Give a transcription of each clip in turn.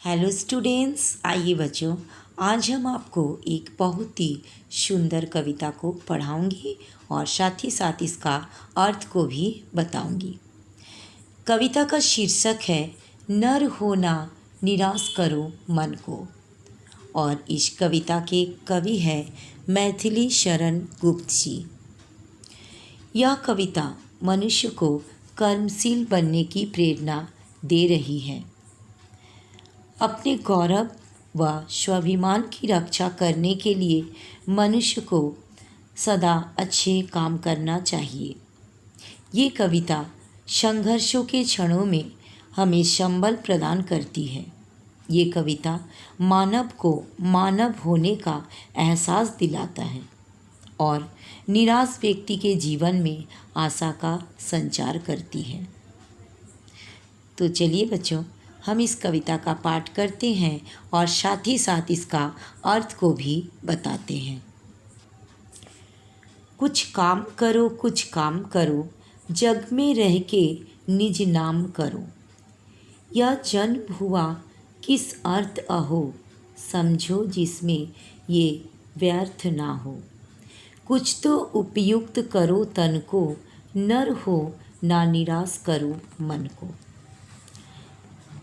Hello students, आइए बच्चों, आज हम आपको एक बहुत ही सुंदर कविता को पढ़ाऊंगी और साथ ही साथ इसका अर्थ को भी बताऊंगी। कविता का शीर्षक है नर होना निराश करो मन को और इस कविता के कवि है मैथिली शरण गुप्त जी। यह कविता मनुष्य को कर्मशील बनने की प्रेरणा दे रही है। अपने गौरव व स्वाभिमान की रक्षा करने के लिए मनुष्य को सदा अच्छे काम करना चाहिए। ये कविता संघर्षों के क्षणों में हमें संबल प्रदान करती है। ये कविता मानव को मानव होने का एहसास दिलाता है और निराश व्यक्ति के जीवन में आशा का संचार करती है। तो चलिए बच्चों, हम इस कविता का पाठ करते हैं और साथ ही साथ इसका अर्थ को भी बताते हैं। कुछ काम करो, जग में रह के निज नाम करो। यह जन्म हुआ किस अर्थ अहो, समझो जिसमें ये व्यर्थ ना हो। कुछ तो उपयुक्त करो तन को, नर हो ना निराश करो मन को।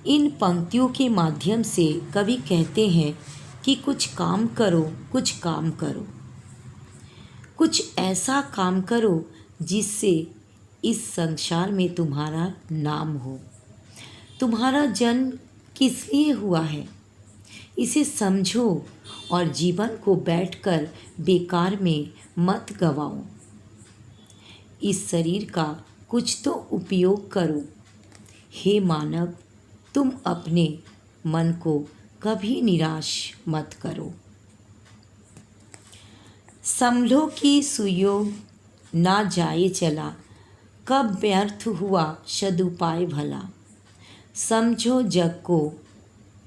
इन पंक्तियों के माध्यम से कवि कहते हैं कि कुछ काम करो, कुछ ऐसा काम करो जिससे इस संसार में तुम्हारा नाम हो। तुम्हारा जन्म किस लिए हुआ है, इसे समझो और जीवन को बैठकर बेकार में मत गवाओ। इस शरीर का कुछ तो उपयोग करो। हे मानव, तुम अपने मन को कभी निराश मत करो। संभलो कि सुयोग ना जाए चला, कब व्यर्थ हुआ सदुपाय भला। समझो जग को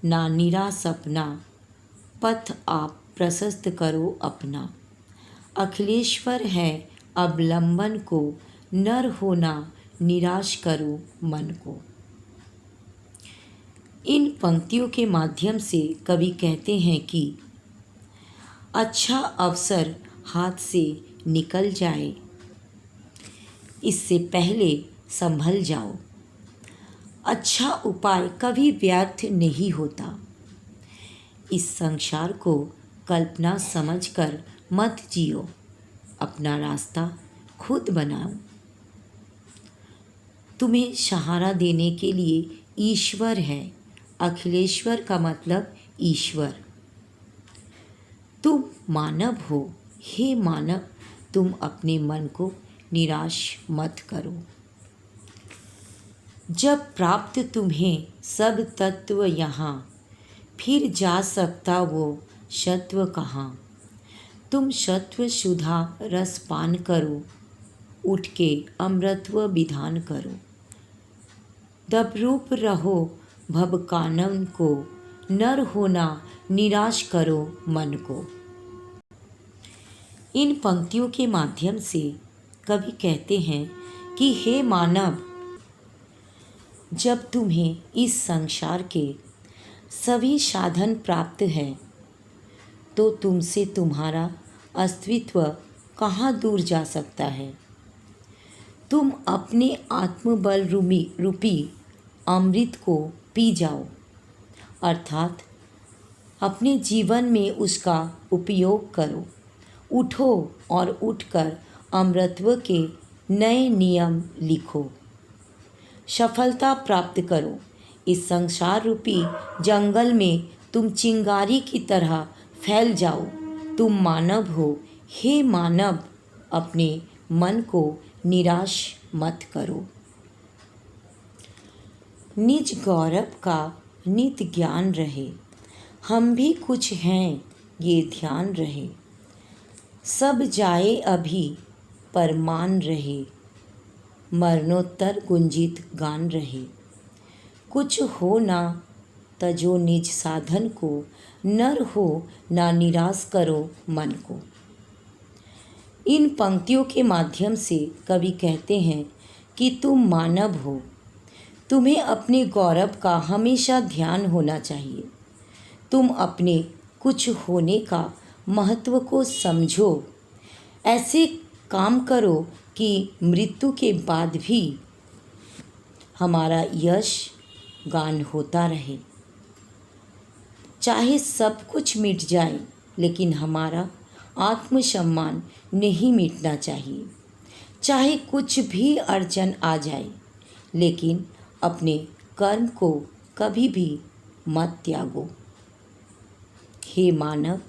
ना निराश अपना, पथ आप प्रशस्त करो अपना। अखिलेश्वर है अवलंबन को, नर होना निराश करो मन को। इन पंक्तियों के माध्यम से कवि कहते हैं कि अच्छा अवसर हाथ से निकल जाए, इससे पहले संभल जाओ। अच्छा उपाय कभी व्यर्थ नहीं होता। इस संसार को कल्पना समझकर मत जियो, अपना रास्ता खुद बनाओ। तुम्हें सहारा देने के लिए ईश्वर है। अखिलेश्वर का मतलब ईश्वर। तुम मानव हो। हे मानव, तुम अपने मन को निराश मत करो। जब प्राप्त तुम्हें सब तत्व यहाँ, फिर जा सकता वो सत्व कहाँ। तुम सत्व सुधा रस पान करो, उठ के अमृतत्व विधान करो। दबरूप रहो भव कानन को, नर होना निराश करो मन को। इन पंक्तियों के माध्यम से कवि कहते हैं कि हे मानव, जब तुम्हें इस संसार के सभी साधन प्राप्त हैं तो तुमसे तुम्हारा अस्तित्व कहाँ दूर जा सकता है। तुम अपने आत्मबल रूपी अमृत को पी जाओ, अर्थात अपने जीवन में उसका उपयोग करो। उठो और उठकर अमृतत्व के नए नियम लिखो। सफलता प्राप्त करो। इस संसार रूपी जंगल में तुम चिंगारी की तरह फैल जाओ। तुम मानव हो। हे मानव, अपने मन को निराश मत करो। निज गौरव का नित ज्ञान रहे, हम भी कुछ हैं ये ध्यान रहे। सब जाए अभी पर मान रहे, मरणोत्तर गुंजित गान रहे। कुछ हो ना तजो निज साधन को, नर हो ना निराश करो मन को। इन पंक्तियों के माध्यम से कवि कहते हैं कि तुम मानव हो। तुम्हें अपने गौरव का हमेशा ध्यान होना चाहिए। तुम अपने कुछ होने का महत्व को समझो। ऐसे काम करो कि मृत्यु के बाद भी हमारा यश गान होता रहे। चाहे सब कुछ मिट जाए, लेकिन हमारा आत्मसम्मान नहीं मिटना चाहिए। चाहे कुछ भी अड़चन आ जाए, लेकिन अपने कर्म को कभी भी मत त्यागो। हे मानव,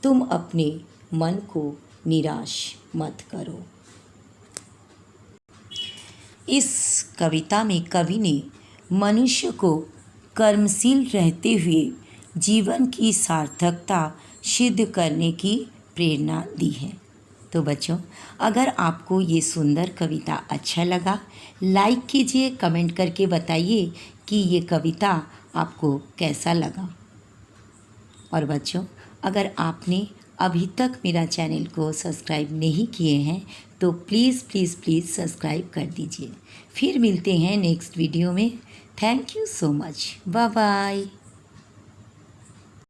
तुम अपने मन को निराश मत करो। इस कविता में कवि ने मनुष्य को कर्मशील रहते हुए जीवन की सार्थकता सिद्ध करने की प्रेरणा दी है। तो बच्चों, अगर आपको ये सुंदर कविता अच्छा लगा, लाइक कीजिए, कमेंट करके बताइए कि ये कविता आपको कैसा लगा। और बच्चों, अगर आपने अभी तक मेरा चैनल को सब्सक्राइब नहीं किए हैं तो प्लीज़ प्लीज़ प्लीज़ सब्सक्राइब कर दीजिए। फिर मिलते हैं नेक्स्ट वीडियो में। Thank you so much. Bye bye.